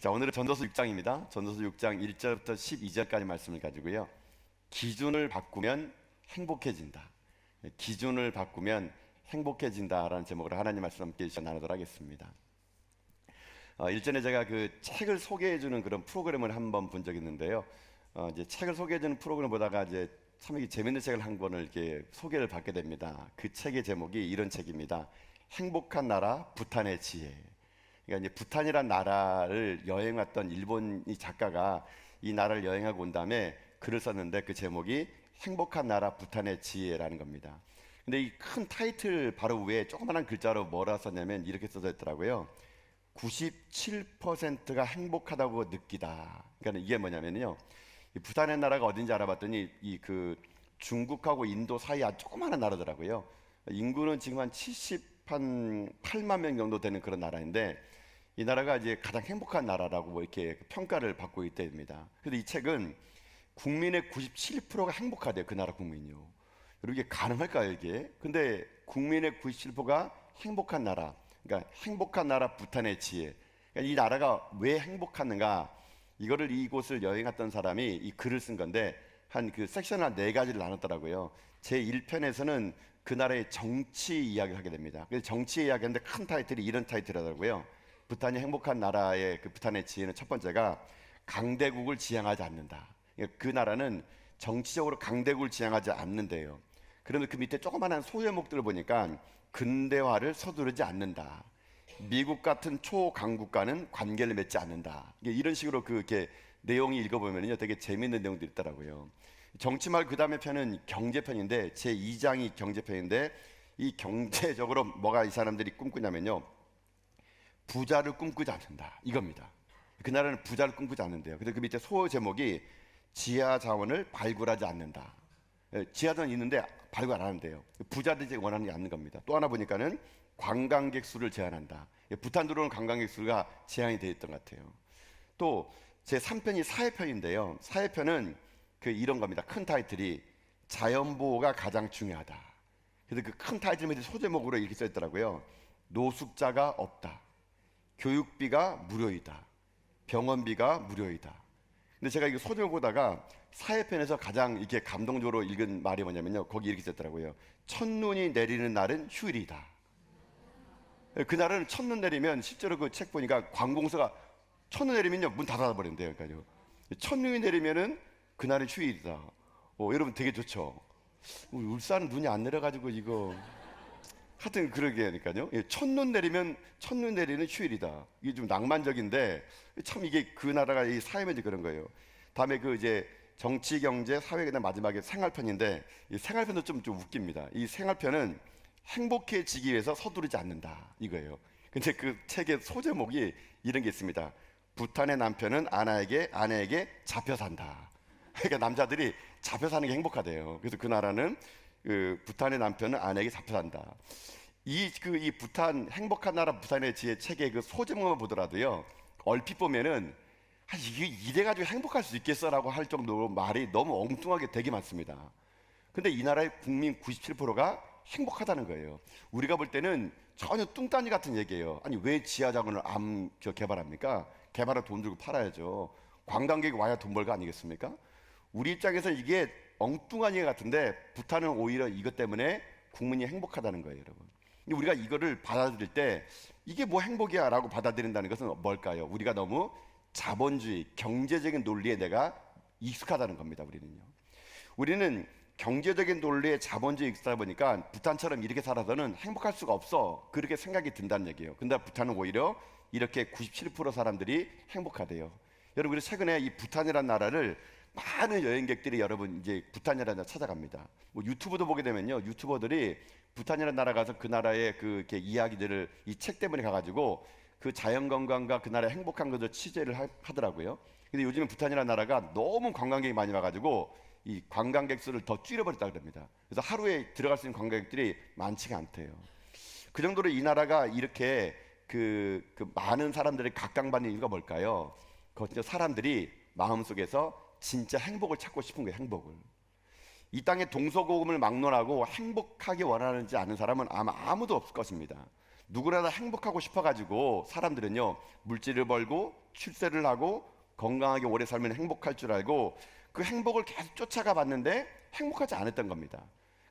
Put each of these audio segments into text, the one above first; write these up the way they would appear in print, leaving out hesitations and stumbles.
자, 오늘은 전도서 6장입니다. 전도서 6장 1절부터 12절까지 말씀을 가지고요. 기준을 바꾸면 행복해진다. 기준을 바꾸면 행복해진다라는 제목으로 하나님 말씀 함께 나누도록 하겠습니다. 일전에 제가 그 책을 소개해주는 그런 프로그램을 한번 본 적이 있는데요. 이제 책을 소개해주는 프로그램을 보다가 이제 참 이게 재밌는 책을 한 권을 이렇게 소개를 받게 됩니다. 그 책의 제목이 이런 책입니다. 행복한 나라 부탄의 지혜. 그러니까 이제 부탄이란 나라를 여행 왔던 일본이 작가가 이 나라를 여행하고 온 다음에 글을 썼는데 그 제목이 행복한 나라 부탄의 지혜라는 겁니다. 근데 이 큰 타이틀 바로 위에 조그만한 글자로 뭐라 썼냐면 이렇게 써져 있더라고요. 97%가 행복하다고 느끼다. 그러니까 이게 뭐냐면요. 이 부탄의 나라가 어딘지 알아봤더니 이 그 중국하고 인도 사이 아주 조그마한 나라더라고요. 인구는 지금 한 78만 명 정도 되는 그런 나라인데 이 나라가 이제 가장 행복한 나라라고 뭐 이렇게 평가를 받고 있답니다. 그래서 이 책은 국민의 97%가 행복하대요. 그 나라 국민이요. 여러분 이게 가능할까요 이게? 근데 국민의 97%가 행복한 나라, 그러니까 행복한 나라 부탄의 지혜. 그러니까 이 나라가 왜 행복한가? 이거를 이곳을 여행 갔던 사람이 이 글을 쓴 건데 한 그 섹션을 한 4가지를 나눴더라고요. 제 1편에서는 그 나라의 정치 이야기를 하게 됩니다. 그래서 정치 이야기인데 큰 타이틀이 이런 타이틀이더라고요. 부탄이 행복한 나라의 그 부탄의 지혜는 첫 번째가 강대국을 지향하지 않는다. 그 나라는 정치적으로 강대국을 지향하지 않는데요. 그런데 그 밑에 조그마한 소제목들을 보니까 근대화를 서두르지 않는다. 미국 같은 초강국과는 관계를 맺지 않는다. 이런 식으로 그렇게 내용이 읽어보면요, 되게 재미있는 내용들이 있더라고요. 정치 말 그 다음에 편은 경제편인데 제 2장이 경제편인데 이 경제적으로 뭐가 이 사람들이 꿈꾸냐면요, 부자를 꿈꾸지 않는다. 이겁니다. 그 나라는 부자를 꿈꾸지 않는데요. 근데 그 밑에 소 제목이 지하 자원을 발굴하지 않는다. 지하 자원이 있는데 발굴 안 하는데요. 부자들이 원하는 게 않는 겁니다. 또 하나 보니까는 관광객 수를 제한한다. 부탄 들어오는 관광객 수가 제한이 되어 있던 것 같아요. 또 제 3편이 사회편인데요. 사회편은 그 이런 겁니다. 큰 타이틀이 자연보호가 가장 중요하다. 그래서 그 큰 타이틀 밑에 소제목으로 이렇게 써 있더라고요. 노숙자가 없다. 교육비가 무료이다. 병원비가 무료이다. 근데 제가 이거 소제목 보다가 사회편에서 가장 이렇게 감동적으로 읽은 말이 뭐냐면요. 거기 이렇게 썼더라고요. 첫눈이 내리는 날은 휴일이다. 그날은 첫눈 내리면 실제로 그 책 보니까 관공서가 첫눈 내리면요 문 닫아버린대요. 그러니까요. 첫눈이 내리면은 그날은 휴일이다. 여러분 되게 좋죠. 울산은 눈이 안 내려가지고 이거 하여튼 그러게 하니까요. 첫눈 내리면 첫눈 내리는 휴일이다. 이게 좀 낭만적인데 참 이게 그 나라가 이 사회면이 그런 거예요. 다음에 그 이제 정치, 경제, 사회 그다음 마지막에 생활편인데 이 생활편도 좀 웃깁니다. 이 생활편은 행복해지기 위해서 서두르지 않는다 이거예요. 근데 그 책의 소제목이 이런 게 있습니다. 부탄의 남편은 아내에게 잡혀 산다. 그러니까 남자들이 잡혀 사는 게 행복하대요. 그래서 그 나라는 그 부탄의 남편은 아내에게 잡혀 산다. 이 부탄 행복한 나라 부탄의 지혜 책의 그 소제목만 보더라도요. 얼핏 보면은 이게 이래가지고 행복할 수 있겠어라고 할 정도로 말이 너무 엉뚱하게 되게 많습니다. 근데 이 나라의 국민 97%가 행복하다는 거예요. 우리가 볼 때는 전혀 뚱딴지 같은 얘기예요. 아니 왜 지하자원을 개발합니까? 개발한 돈 들고 팔아야죠. 관광객이 와야 돈 벌 거 아니겠습니까? 우리 입장에서 이게 엉뚱한 얘기 같은데 부탄은 오히려 이것 때문에 국민이 행복하다는 거예요, 여러분. 근데 우리가 이거를 받아들일 때 이게 뭐 행복이야 라고 받아들인다는 것은 뭘까요? 우리가 너무 자본주의, 경제적인 논리에 내가 익숙하다는 겁니다, 우리는 경제적인 논리에 자본주의에 익숙하다 보니까 부탄처럼 이렇게 살아서는 행복할 수가 없어. 그렇게 생각이 든다는 얘기예요. 근데 부탄은 오히려 이렇게 97% 사람들이 행복하대요. 여러분, 그래서 최근에 이 부탄이라는 나라를 많은 여행객들이 여러분 이제 부탄이라는 나라 찾아갑니다. 뭐 유튜브도 보게 되면요, 유튜버들이 부탄이라는 나라 가서 그 나라의 그 이렇게 이야기들을 이 책 때문에 가가지고 그 자연관광과 그 나라의 행복한 것을 취재를 하더라고요. 근데 요즘은 부탄이라는 나라가 너무 관광객이 많이 와가지고 이 관광객 수를 더 줄여버렸다고 합니다. 그래서 하루에 들어갈 수 있는 관광객들이 많지가 않대요. 그 정도로 이 나라가 이렇게 그 많은 사람들이 각광받는 이유가 뭘까요? 그 사람들이 마음속에서 진짜 행복을 찾고 싶은 거예요. 행복을. 이 땅에 동서고금을 막론하고 행복하게 원하는지 아는 사람은 아마 아무도 없을 것입니다. 누구나 다 행복하고 싶어가지고 사람들은요, 물질을 벌고 출세를 하고 건강하게 오래 살면 행복할 줄 알고 그 행복을 계속 쫓아가 봤는데 행복하지 않았던 겁니다.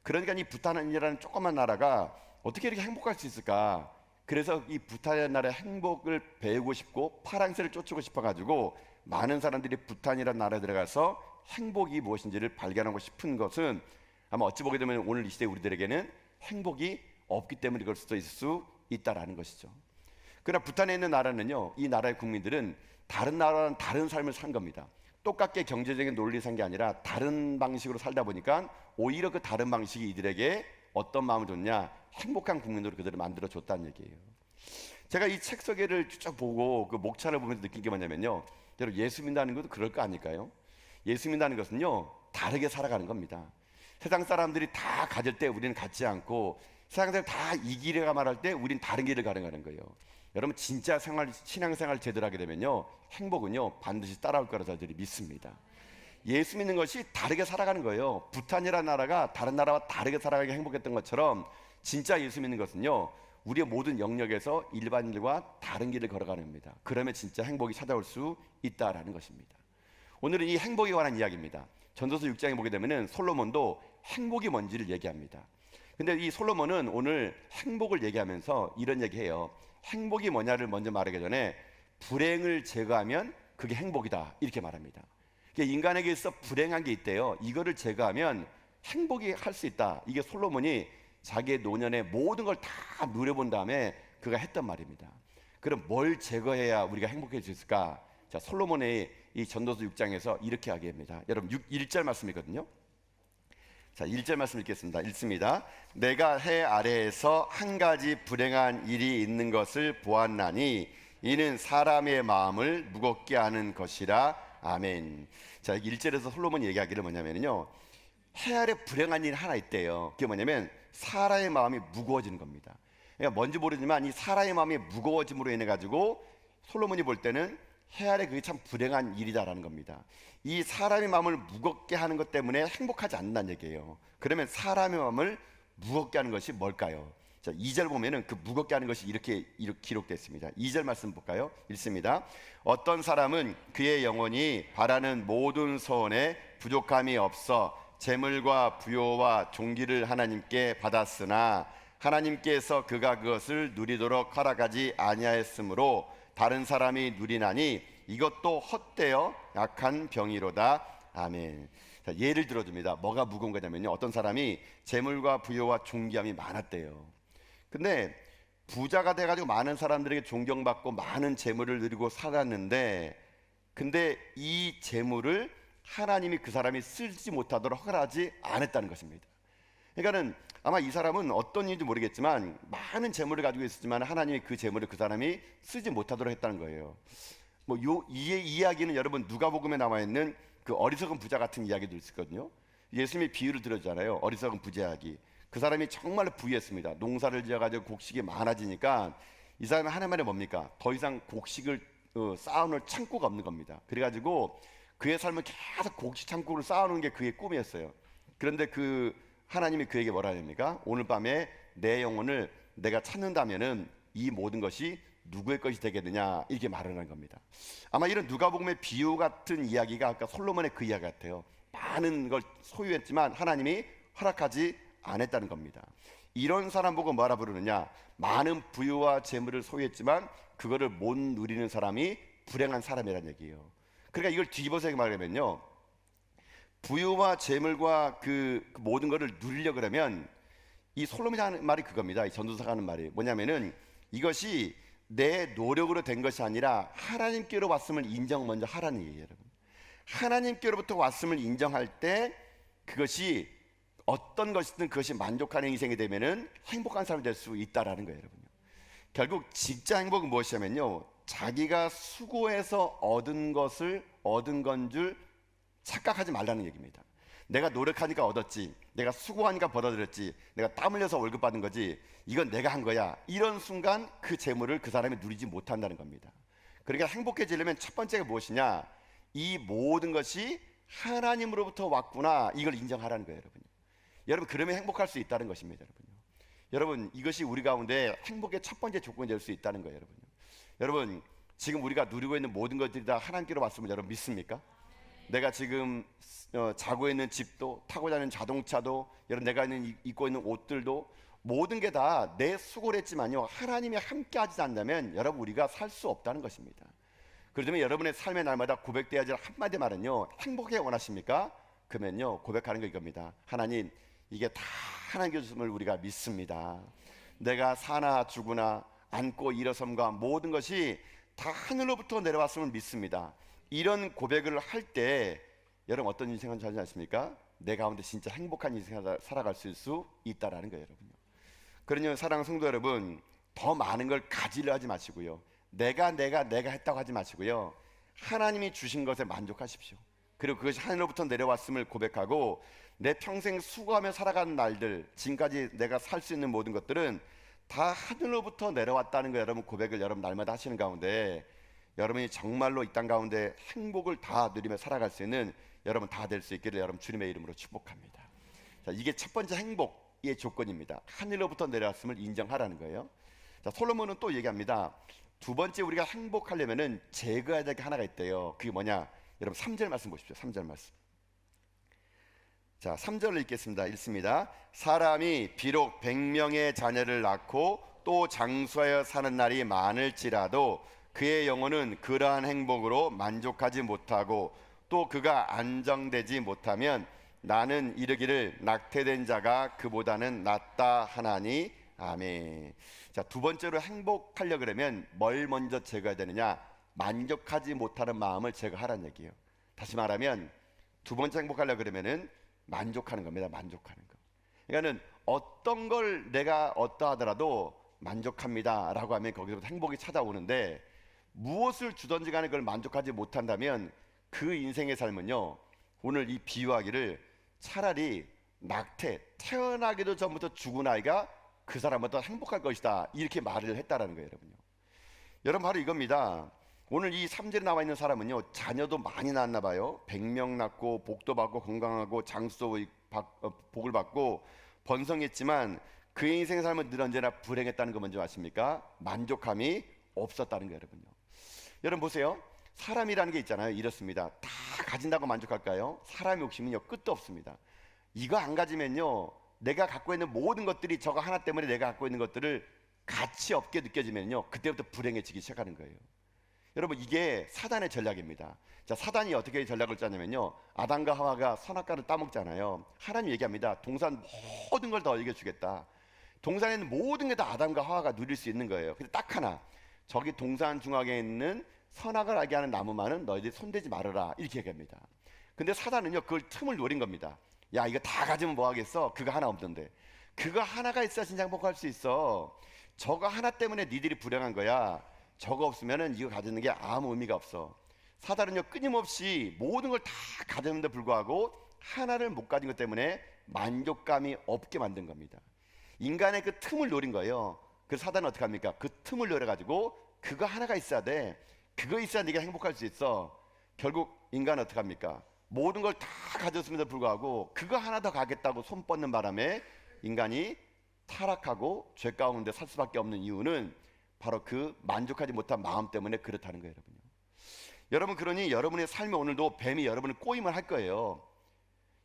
그러니까 이 부탄이라는 조그만 나라가 어떻게 이렇게 행복할 수 있을까? 그래서 이 부탄이라는 나라의 행복을 배우고 싶고 파랑새를 쫓고 싶어가지고 많은 사람들이 부탄이라는 나라에 들어가서 행복이 무엇인지를 발견하고 싶은 것은 아마 어찌 보게 되면 오늘 이 시대 우리들에게는 행복이 없기 때문에 그럴 수도 있을 수 있다라는 것이죠. 그러나 부탄에 있는 나라는요, 이 나라의 국민들은 다른 나라랑 다른 삶을 산 겁니다. 똑같게 경제적인 논리 산 게 아니라 다른 방식으로 살다 보니까 오히려 그 다른 방식이 이들에게 어떤 마음을 줬냐, 행복한 국민으로 그들을 만들어 줬다는 얘기예요. 제가 이 책 소개를 쭉 보고 그 목차를 보면서 느낀 게 뭐냐면요, 여러분, 예수 믿는다는 것도 그럴 거 아닐까요? 예수 믿는다는 것은요, 다르게 살아가는 겁니다. 세상 사람들이 다 가질 때 우리는 갖지 않고 세상 사람들 다 이 길을 말할 때 우리는 다른 길을 가는 거예요. 여러분, 진짜 신앙생활 제대로 하게 되면요, 행복은요 반드시 따라올 거라 저들이 믿습니다. 예수 믿는 것이 다르게 살아가는 거예요. 부탄이라는 나라가 다른 나라와 다르게 살아가기 행복했던 것처럼 진짜 예수 믿는 것은요, 우리의 모든 영역에서 일반인들과 다른 길을 걸어가는 겁니다. 그러면 진짜 행복이 찾아올 수 있다라는 것입니다. 오늘은 이 행복에 관한 이야기입니다. 전도서 6장에 보게 되면은 솔로몬도 행복이 뭔지를 얘기합니다. 근데 이 솔로몬은 오늘 행복을 얘기하면서 이런 얘기해요. 행복이 뭐냐를 먼저 말하기 전에 불행을 제거하면 그게 행복이다, 이렇게 말합니다. 인간에게 있어 불행한 게 있대요. 이거를 제거하면 행복이 할 수 있다. 이게 솔로몬이 자기의 노년의 모든 걸 다 누려본 다음에 그가 했던 말입니다. 그럼 뭘 제거해야 우리가 행복해질 수 있을까? 자, 솔로몬의 이 전도서 6장에서 이렇게 이야기합니다. 여러분, 1절 말씀이거든요. 자, 1절 말씀 읽겠습니다. 읽습니다. 내가 해 아래에서 한 가지 불행한 일이 있는 것을 보았나니 이는 사람의 마음을 무겁게 하는 것이라. 아멘. 자, 1절에서 솔로몬이 얘기하기를 뭐냐면요, 해 아래 불행한 일이 하나 있대요. 그게 뭐냐면 사람의 마음이 무거워지는 겁니다. 그러니까 뭔지 모르지만 이 사람의 마음이 무거워짐으로 인해 가지고 솔로몬이 볼 때는 해 아래 그게 참 불행한 일이다라는 겁니다. 이 사람의 마음을 무겁게 하는 것 때문에 행복하지 않는다는 얘기예요. 그러면 사람의 마음을 무겁게 하는 것이 뭘까요? 자, 2절 보면은 그 무겁게 하는 것이 이렇게 기록되어 있습니다. 2절 말씀 볼까요? 읽습니다. 어떤 사람은 그의 영혼이 바라는 모든 소원에 부족함이 없어 재물과 부요와 종기를 하나님께 받았으나 하나님께서 그가 그것을 누리도록 허락하지 아니하였으므로 다른 사람이 누리나니 이것도 헛되어 약한 병이로다. 아멘. 자, 예를 들어줍니다. 뭐가 무거운 거냐면요, 어떤 사람이 재물과 부요와 존귀함이 많았대요. 근데 부자가 돼가지고 많은 사람들에게 존경받고 많은 재물을 누리고 살았는데, 근데 이 재물을 하나님이 그 사람이 쓰지 못하도록 허락하지 않았다는 것입니다. 그러니까는 아마 이 사람은 어떤 일인지 모르겠지만 많은 재물을 가지고 있었지만 하나님이 그 재물을 그 사람이 쓰지 못하도록 했다는 거예요. 이 이야기는 여러분 누가복음에 나와 있는 그 어리석은 부자 같은 이야기도 있었거든요. 예수님이 비유를 들었잖아요. 어리석은 부자 이야기. 그 사람이 정말로 부유했습니다. 농사를 지어가지고 곡식이 많아지니까 이 사람이 하는 말이 뭡니까? 더 이상 곡식을 쌓아놓을 창고가 없는 겁니다. 그래가지고 그의 삶은 계속 곡식 창고를 쌓아놓는 게 그의 꿈이었어요. 그런데 하나님이 그에게 뭐라 합니까? 오늘 밤에 내 영혼을 내가 찾는다면은 이 모든 것이 누구의 것이 되겠느냐, 이렇게 말하는 겁니다. 아마 이런 누가복음의 비유 같은 이야기가 아까 솔로몬의 그 이야기 같아요. 많은 걸 소유했지만 하나님이 허락하지 않았다는 겁니다. 이런 사람 보고 뭐라 부르느냐? 많은 부유와 재물을 소유했지만 그거를 못 누리는 사람이 불행한 사람이라는 얘기예요. 그러니까 이걸 뒤집어서 말하면요, 부유와 재물과 그 모든 것을 누리려고 그러면 이 솔로몬이 하는 말이 그겁니다. 이 전도사가 하는 말이 뭐냐면은 이것이 내 노력으로 된 것이 아니라 하나님께로 왔음을 인정 먼저 하라는 얘기예요. 여러분, 하나님께로부터 왔음을 인정할 때 그것이 어떤 것이든 그것이 만족하는 인생이 되면은 행복한 사람이 될 수 있다라는 거예요. 여러분요, 결국 진짜 행복은 무엇이냐면요, 자기가 수고해서 얻은 것을 얻은 건 줄 착각하지 말라는 얘기입니다. 내가 노력하니까 얻었지, 내가 수고하니까 벌어들였지, 내가 땀 흘려서 월급 받은 거지, 이건 내가 한 거야, 이런 순간 그 재물을 그 사람이 누리지 못한다는 겁니다. 그러니까 행복해지려면 첫 번째가 무엇이냐, 이 모든 것이 하나님으로부터 왔구나, 이걸 인정하라는 거예요. 여러분, 그러면 행복할 수 있다는 것입니다. 여러분, 이것이 우리 가운데 행복의 첫 번째 조건이 될 수 있다는 거예요, 여러분. 여러분, 지금 우리가 누리고 있는 모든 것들이 다 하나님께로 왔음을 여러분 믿습니까? 내가 지금 자고 있는 집도, 타고 다니는 자동차도, 여러분 내가 입고 있는 옷들도 모든 게 다 내 수고를 했지만요, 하나님이 함께 하지 않는다면 여러분 우리가 살 수 없다는 것입니다. 그렇다면 여러분의 삶의 날마다 고백되어야 할 한마디 말은요, 행복하게 원하십니까? 그러면요, 고백하는 거 이겁니다. 하나님, 이게 다 하나님께 주심을 우리가 믿습니다. 내가 사나 죽으나 앉고 일어섬과 모든 것이 다 하늘로부터 내려왔음을 믿습니다. 이런 고백을 할 때 여러분 어떤 인생을 살지 않습니까? 내 가운데 진짜 행복한 인생을 살아갈 수 있다라는 거예요, 여러분요. 그러니 사랑하는 성도 여러분, 더 많은 걸 가지려 하지 마시고요, 내가 했다고 하지 마시고요, 하나님이 주신 것에 만족하십시오. 그리고 그것이 하늘로부터 내려왔음을 고백하고 내 평생 수고하며 살아가는 날들, 지금까지 내가 살 수 있는 모든 것들은 다 하늘로부터 내려왔다는 거 여러분 고백을 여러분 날마다 하시는 가운데 여러분이 정말로 이 땅 가운데 행복을 다 누리며 살아갈 수 있는 여러분 다 될 수 있기를 여러분 주님의 이름으로 축복합니다. 자, 이게 첫 번째 행복의 조건입니다. 하늘로부터 내려왔음을 인정하라는 거예요. 자, 솔로몬은 또 얘기합니다. 두 번째 우리가 행복하려면은 제거해야 될 게 하나가 있대요. 그게 뭐냐? 여러분 3절 말씀 보십시오. 3절 말씀. 자, 3절을 읽습니다. 사람이 비록 100명의 자녀를 낳고 또 장수하여 사는 날이 많을지라도 그의 영혼은 그러한 행복으로 만족하지 못하고 또 그가 안정되지 못하면 나는 이르기를 낙태된 자가 그보다는 낫다 하나니. 아멘. 자, 두 번째로 행복하려 그러면 뭘 먼저 제거해야 되느냐? 만족하지 못하는 마음을 제거하라는 얘기예요. 다시 말하면 두 번째 행복하려 그러면은 만족하는 겁니다. 만족하는 거. 그러니까는 어떤 걸 내가 어떠하더라도 만족합니다 라고 하면 거기서부터 행복이 찾아오는데, 무엇을 주든지 간에 그걸 만족하지 못한다면 그 인생의 삶은요, 오늘 이 비유하기를 차라리 태어나기도 전부터 죽은 아이가 그 사람보다 행복할 것이다, 이렇게 말을 했다라는 거예요, 여러분요. 여러분 바로 이겁니다. 오늘 이 3절에 나와 있는 사람은요, 자녀도 많이 낳았나 봐요. 100명 낳고 복도 받고 건강하고 장수도 복을 받고 번성했지만 그의 인생의 삶은 늘 언제나 불행했다는 거 먼저 아십니까? 만족함이 없었다는 거예요, 여러분요. 여러분 보세요. 사람이라는 게 있잖아요. 이렇습니다. 다 가진다고 만족할까요? 사람의 욕심은요, 끝도 없습니다. 이거 안 가지면요, 내가 갖고 있는 모든 것들이 저거 하나 때문에 내가 갖고 있는 것들을 가치 없게 느껴지면요, 그때부터 불행해지기 시작하는 거예요. 여러분 이게 사단의 전략입니다. 자, 사단이 어떻게 전략을 짜냐면요, 아담과 하와가 선악과를 따먹잖아요. 하나님 얘기합니다. 동산 모든 걸 다 너에게 주겠다. 동산에는 모든 게 다 아담과 하와가 누릴 수 있는 거예요. 근데 딱 하나, 저기 동산 중앙에 있는 선악을 알게 하는 나무만은 너희들이 손대지 말아라, 이렇게 얘기합니다. 근데 사단은요, 그걸 틈을 노린 겁니다. 야, 이거 다 가지면 뭐 하겠어? 그거 하나 없는데. 그거 하나가 있어야 진짜 행복할 수 있어. 저거 하나 때문에 니들이 불행한 거야. 저거 없으면은 이거 가지는 게 아무 의미가 없어. 사단은요, 끊임없이 모든 걸 다 가졌는데 불구하고 하나를 못 가진 것 때문에 만족감이 없게 만든 겁니다. 인간의 그 틈을 노린 거예요. 그래서 사단은 어떻게 합니까? 그 틈을 노려가지고 그거 하나가 있어야 돼. 그거 있어야 네가 행복할 수 있어. 결국 인간은 어떻게 합니까? 모든 걸 다 가졌음에도 불구하고 그거 하나 더 가겠다고 손 뻗는 바람에 인간이 타락하고 죄 가운데 살 수밖에 없는 이유는 바로 그 만족하지 못한 마음 때문에 그렇다는 거예요, 여러분요. 여러분, 그러니 여러분의 삶에 오늘도 뱀이 여러분을 꼬임을 할 거예요.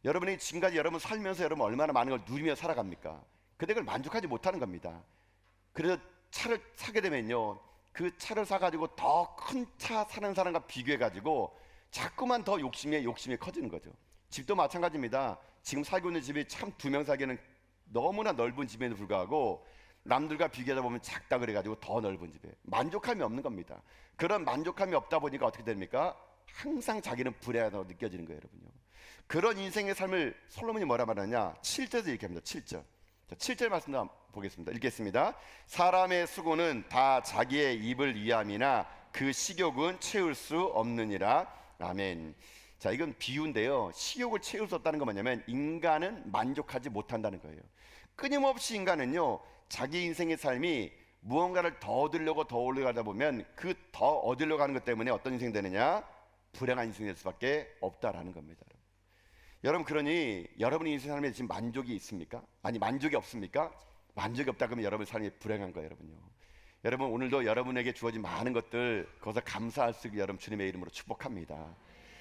여러분이 지금까지 여러분 살면서 여러분 얼마나 많은 걸 누리며 살아갑니까? 근데 그걸 만족하지 못하는 겁니다. 그래서 차를 사게 되면요, 그 차를 사가지고 더 큰 차 사는 사람과 비교해가지고 자꾸만 더 욕심이 커지는 거죠. 집도 마찬가지입니다. 지금 살고 있는 집이 참 2명 살기에는 너무나 넓은 집에도 불구하고 남들과 비교하다 보면 작다 그래가지고 더 넓은 집에 만족함이 없는 겁니다. 그런 만족함이 없다 보니까 어떻게 됩니까? 항상 자기는 불행하다고 느껴지는 거예요, 여러분요. 그런 인생의 삶을 솔로몬이 뭐라 말하냐? 7절에서 이렇게 합니다. 7절. 자, 7절 말씀 보겠습니다. 읽겠습니다. 사람의 수고는 다 자기의 입을 위함이나 그 식욕은 채울 수 없느니라. 아멘. 자, 이건 비유인데요, 식욕을 채울 수 없다는 건 뭐냐면 인간은 만족하지 못한다는 거예요. 끊임없이 인간은요, 자기 인생의 삶이 무언가를 더 얻으려고 더 올라가다 보면 그 더 얻으려고 하는 것 때문에 어떤 인생이 되느냐? 불행한 인생이 될 수밖에 없다라는 겁니다. 여러분, 그러니 여러분의 인생 삶에 지금 만족이 있습니까? 아니, 만족이 없습니까? 만족이 없다 그러면 여러분 삶이 불행한 거예요, 여러분요. 여러분 오늘도 여러분에게 주어진 많은 것들 거기서 감사할 수 있게 여러분 주님의 이름으로 축복합니다.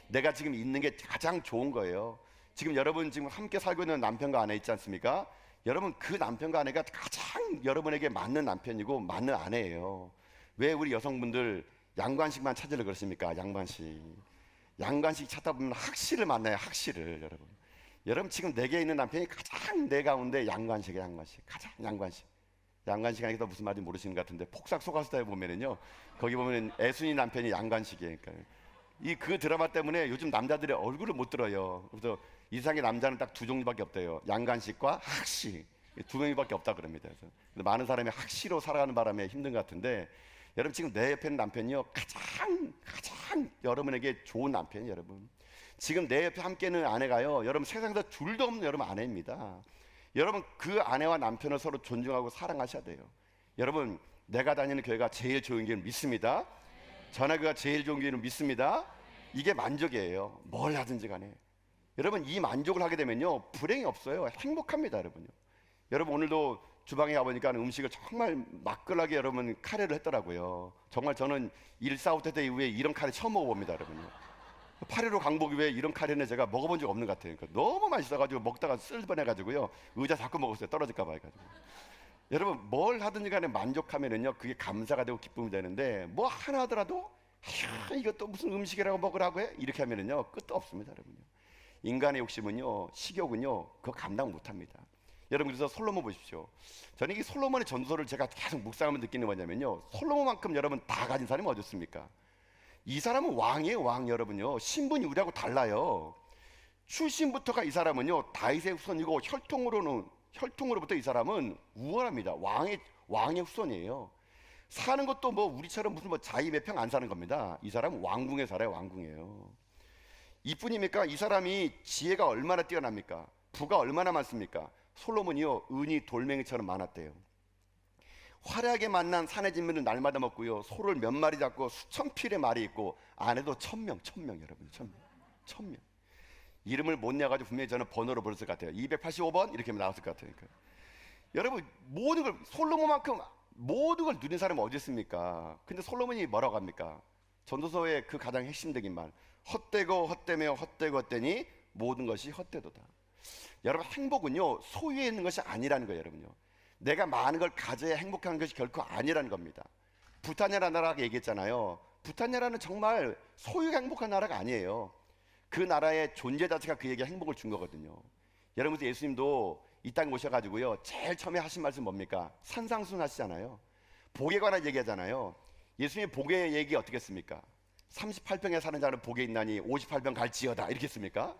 내가 지금 있는 게 가장 좋은 거예요. 지금 여러분 지금 함께 살고 있는 남편과 아내 있지 않습니까? 여러분 그 남편과 아내가 가장 여러분에게 맞는 남편이고 맞는 아내예요. 왜 우리 여성분들 양관식만 찾으려 그러십니까? 양관식 찾다 보면 학시를 만나요. 학시를. 여러분 지금 내게 있는 남편이 가장 내 가운데 양관식이에요. 가장 양관식 하니까 무슨 말인지 모르시는 것 같은데 폭삭 속았수다에 보면은요 거기 보면 애순이 남편이 양관식이에요. 그 드라마 때문에 요즘 남자들의 얼굴을 못 들어요. 그래서 이상의 남자는 딱 두 종류밖에 없대요. 양관식과 학시 두 명밖에 없다 그럽니다. 그래서 많은 사람이 학시로 살아가는 바람에 힘든 것 같은데 여러분 지금 내 옆에 있는 남편이요 가장 여러분에게 좋은 남편이에요. 여러분 지금 내 옆에 함께 있는 아내가요 여러분 세상에서 둘도 없는 여러분 아내입니다. 여러분 그 아내와 남편을 서로 존중하고 사랑하셔야 돼요. 여러분 내가 다니는 교회가 제일 좋은 교회는 믿습니다. 전화교가 제일 좋은 교회는 믿습니다. 이게 만족이에요. 뭘 하든지 간에 여러분 이 만족을 하게 되면요 불행이 없어요. 행복합니다. 여러분 오늘도 주방에 가보니까 음식을 정말 맛깔나게 여러분 카레를 했더라고요. 정말 저는 145태 때 이후에 이런 카레 처음 먹어봅니다. 여러분요 8.15 강복 이후에 이런 카레는 제가 먹어본 적 없는 것 같아요. 그러니까 너무 맛있어가지고 먹다가 쓸 뻔해가지고요 의자 자꾸 먹었어요. 떨어질까 봐 해가지고. 여러분 뭘 하든지 간에 만족하면은요 그게 감사가 되고 기쁨이 되는데 뭐 하나 하더라도 이것도 무슨 음식이라고 먹으라고 해? 이렇게 하면은요 끝도 없습니다. 여러분요 인간의 욕심은요 식욕은요 그거 감당 못합니다. 여러분 그래서 솔로몬 보십시오. 저는 이 솔로몬의 전설을 제가 계속 묵상하면 느끼는 뭐냐면요 솔로몬만큼 여러분 다 가진 사람이 어디 있습니까? 이 사람은 왕이에요. 왕. 여러분요 신분이 우리하고 달라요. 출신부터가 이 사람은요 다윗의 후손이고 혈통으로부터 이 사람은 우월합니다. 왕의 후손이에요. 사는 것도 뭐 우리처럼 무슨 뭐 자이 몇 평 안 사는 겁니다. 이 사람은 왕궁에 살아요. 왕궁에요. 이뿐입니까? 이 사람이 지혜가 얼마나 뛰어납니까? 부가 얼마나 많습니까? 솔로몬이요 은이 돌멩이처럼 많았대요. 화려하게 만난 산의 진미는 날마다 먹고요 소를 몇 마리 잡고 수천 필의 말이 있고 아내도 1000명 여러분 1000명 이름을 못 내가지고 분명히 저는 번호로 부를 것 같아요. 285번 이렇게 나왔을 것 같으니까. 여러분 모든 걸 솔로몬만큼 모든 걸 누린 사람은 어디 있습니까? 근데 솔로몬이 뭐라고 합니까? 전도서의 그 가장 핵심적인 말 헛되고 헛되며 헛되고 헛되니 모든 것이 헛되도다. 여러분 행복은요 소유에 있는 것이 아니라는 거예요. 여러분요 내가 많은 걸 가져야 행복한 것이 결코 아니라는 겁니다. 부탄야라는 나라가 얘기했잖아요. 부탄야라는 정말 소유가 행복한 나라가 아니에요. 그 나라의 존재 자체가 그에게 행복을 준 거거든요. 여러분 예수님도 이 땅에 오셔가지고요 제일 처음에 하신 말씀 뭡니까? 산상수훈 하시잖아요. 복에 관한 얘기하잖아요. 예수님의 복의 얘기 어떻게 했습니까? 38평에 사는 자는 복에 있나니 58평 갈지어다 이렇게 했습니까?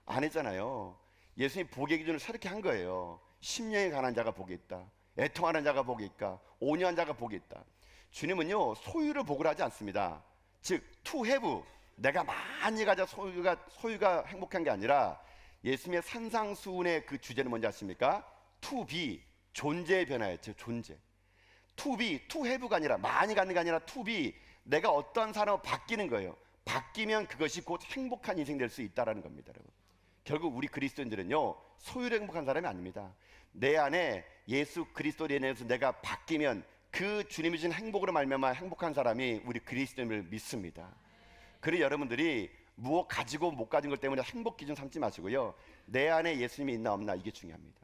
안 했잖아요. 예수님이 복의 기준을 새롭게 한 거예요. 10년에 가난 자가 복이 있다. 애통하는 자가 복이 있다. 온유한 자가 복이 있다. 주님은요 소유를 복을 하지 않습니다. 즉 to have 내가 많이 가져 소유가 행복한 게 아니라 예수님의 산상수훈의 그 주제는 뭔지 아십니까? to be 존재의 변화였죠. 존재. to be to have가 아니라 많이 갖는 게 아니라 to be 내가 어떠한 사람으로 바뀌는 거예요. 바뀌면 그것이 곧 행복한 인생 될 수 있다라는 겁니다. 여러분. 결국 우리 그리스도인들은요 소유로 행복한 사람이 아닙니다. 내 안에 예수 그리스도로 인해서 내가 바뀌면 그 주님이 주신 행복으로 말미암아 행복한 사람이 우리 그리스도인을 믿습니다. 그래서 여러분들이 무엇 가지고 못 가진 것 때문에 행복 기준 삼지 마시고요 내 안에 예수님이 있나 없나 이게 중요합니다.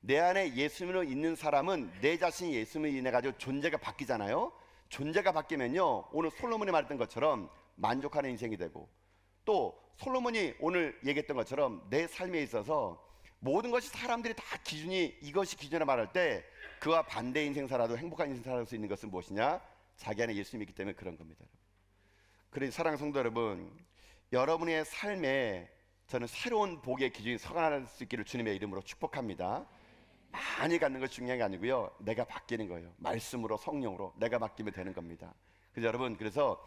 내 안에 예수님으로 있는 사람은 내 자신이 예수님을 인해 가지고 존재가 바뀌잖아요. 존재가 바뀌면요 오늘 솔로몬이 말했던 것처럼 만족하는 인생이 되고 또 솔로몬이 오늘 얘기했던 것처럼 내 삶에 있어서 모든 것이 사람들이 다 기준이 이것이 기준이라 말할 때 그와 반대 인생 살아도 행복한 인생 살 수 있는 것은 무엇이냐? 자기 안에 예수님이 있기 때문에 그런 겁니다. 그래서 사랑하는 성도 여러분 여러분의 삶에 저는 새로운 복의 기준이 서간할 수 있기를 주님의 이름으로 축복합니다. 많이 갖는 것이 중요한 게 아니고요 내가 바뀌는 거예요. 말씀으로 성령으로 내가 바뀌면 되는 겁니다. 그래서 여러분 그래서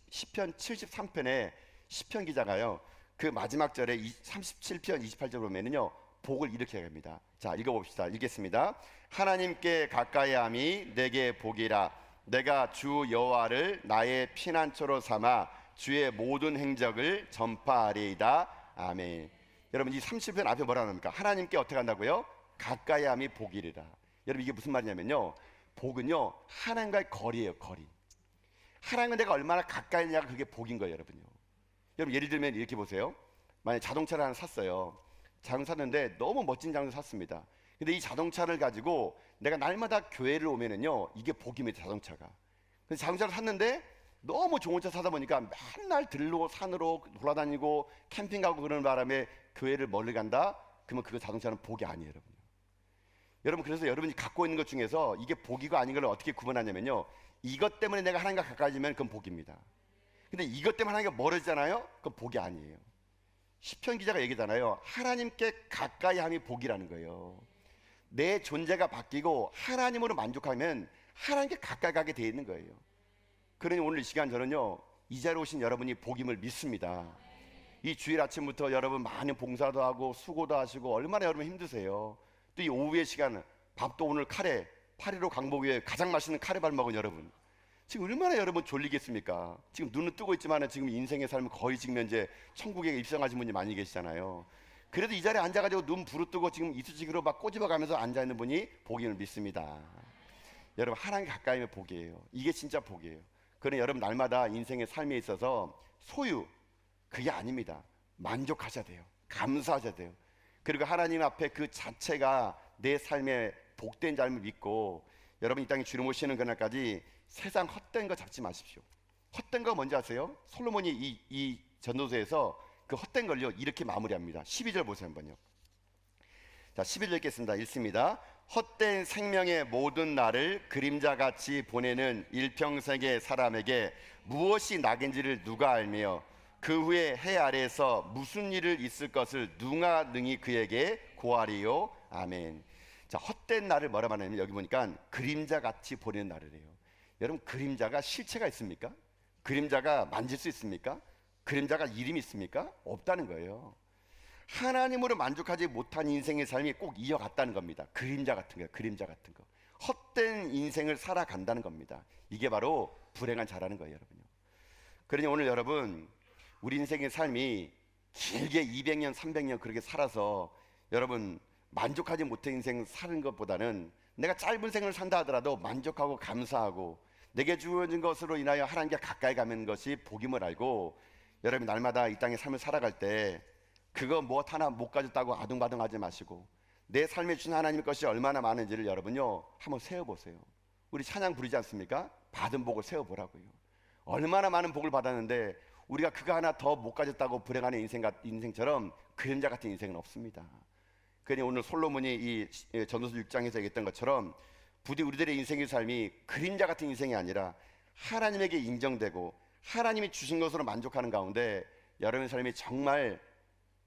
시편 73편에 시편 기자가요 그 마지막 절에 37편 28절 보면은요 복을 이렇게 합니다. 자 읽어봅시다. 읽겠습니다. 하나님께 가까이함이 내게 복이라 내가 주 여호와를 나의 피난처로 삼아 주의 모든 행적을 전파하리이다. 아멘. 여러분 이 30편 앞에 뭐라 합니까? 하나님께 어떻게 한다고요? 가까이함이 복이리라. 여러분 이게 무슨 말이냐면요, 복은요 하나님과의 거리예요. 거리. 하나님과 내가 얼마나 가까이 있냐가 그게 복인 거예요. 여러분요. 여러분 예를 들면 이렇게 보세요. 만약 자동차를 하나 샀어요. 자동차 샀는데 너무 멋진 자동차 샀습니다. 근데 이 자동차를 가지고 내가 날마다 교회를 오면은요, 이게 복입니다. 자동차가. 그래서 자동차를 샀는데 너무 좋은 차 사다 보니까 맨날 들로 산으로 돌아다니고 캠핑 가고 그러는 바람에 교회를 멀리 간다? 그러면 그 자동차는 복이 아니에요. 여러분요. 여러분 그래서 여러분이 갖고 있는 것 중에서 이게 복이고 아닌 걸 어떻게 구분하냐면요, 이것 때문에 내가 하나님과 가까워지면 그건 복입니다. 근데 이것 때문에 하나님과 멀어지잖아요? 그건 복이 아니에요. 시편 기자가 얘기잖아요. 하나님께 가까이 함이 복이라는 거예요. 내 존재가 바뀌고 하나님으로 만족하면 하나님께 가까이 가게 돼 있는 거예요. 그러니 오늘 이 시간 저는요, 이 자리에 오신 여러분이 복임을 믿습니다. 이 주일 아침부터 여러분 많은 봉사도 하고 수고도 하시고 얼마나 여러분 힘드세요. 또 이 오후의 시간 밥도 오늘 카레 8.15 강복위에 가장 맛있는 카레밥 먹은 여러분, 지금 얼마나 여러분 졸리겠습니까? 지금 눈은 뜨고 있지만 지금 인생의 삶은 거의 지금 이제 천국에 입성하신 분이 많이 계시잖아요. 그래도 이 자리에 앉아가지고 눈 부릅뜨고 지금 이쑤시개로 막 꼬집어가면서 앉아있는 분이 복임을 믿습니다. 여러분 하나님 가까이면 복이에요. 이게 진짜 복이에요. 그러니 여러분 날마다 인생의 삶에 있어서 소유 그게 아닙니다. 만족하셔야 돼요. 감사하셔야 돼요. 그리고 하나님 앞에 그 자체가 내 삶의 복된 삶을 믿고 여러분 이 땅에 주를 모시는 그날까지 세상 헛된 거 잡지 마십시오. 헛된 거 뭔지 아세요? 솔로몬이 이 전도서에서 그 헛된 걸요 이렇게 마무리합니다. 12절 보세요 한번요. 자, 11절 읽겠습니다. 읽습니다. 헛된 생명의 모든 날을 그림자같이 보내는 일평생의 사람에게 무엇이 낙인지를 누가 알며 그 후에 해 아래에서 무슨 일을 있을 것을 누가 능히 그에게 고하리요. 아멘. 자, 헛된 날을 뭐라 말하냐면 여기 보니까 그림자같이 보내는 날이래요. 여러분 그림자가 실체가 있습니까? 그림자가 만질 수 있습니까? 그림자가 이름이 있습니까? 없다는 거예요. 하나님으로 만족하지 못한 인생의 삶이 꼭 이어갔다는 겁니다. 그림자 같은 거예요. 그림자 같은 거. 헛된 인생을 살아간다는 겁니다. 이게 바로 불행한 자라는 거예요, 여러분요. 그러니 오늘 여러분 우리 인생의 삶이 길게 200년, 300년 그렇게 살아서 여러분 만족하지 못한 인생 사는 것보다는 내가 짧은 생을 산다 하더라도 만족하고 감사하고 내게 주어진 것으로 인하여 하나님께 가까이 가는 것이 복임을 알고 여러분 날마다 이 땅의 삶을 살아갈 때 그거 무엇 하나 못 가졌다고 아둥바둥하지 마시고 내 삶에 주신 하나님의 것이 얼마나 많은지를 여러분요 한번 세어보세요. 우리 찬양 부르지 않습니까? 받은 복을 세어보라고요. 얼마나 많은 복을 받았는데 우리가 그거 하나 더 못 가졌다고 불행하는 인생처럼 그림자 같은 인생은 없습니다. 그러니 오늘 솔로몬이 이 전도서 6장에서 얘기했던 것처럼 부디 우리들의 인생의 삶이 그림자 같은 인생이 아니라 하나님에게 인정되고 하나님이 주신 것으로 만족하는 가운데 여러분의 삶이 정말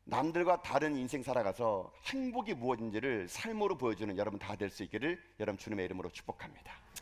남들과 다른 인생 살아가서 행복이 무엇인지를 삶으로 보여주는 여러분 다 될 수 있기를 여러분 주님의 이름으로 축복합니다.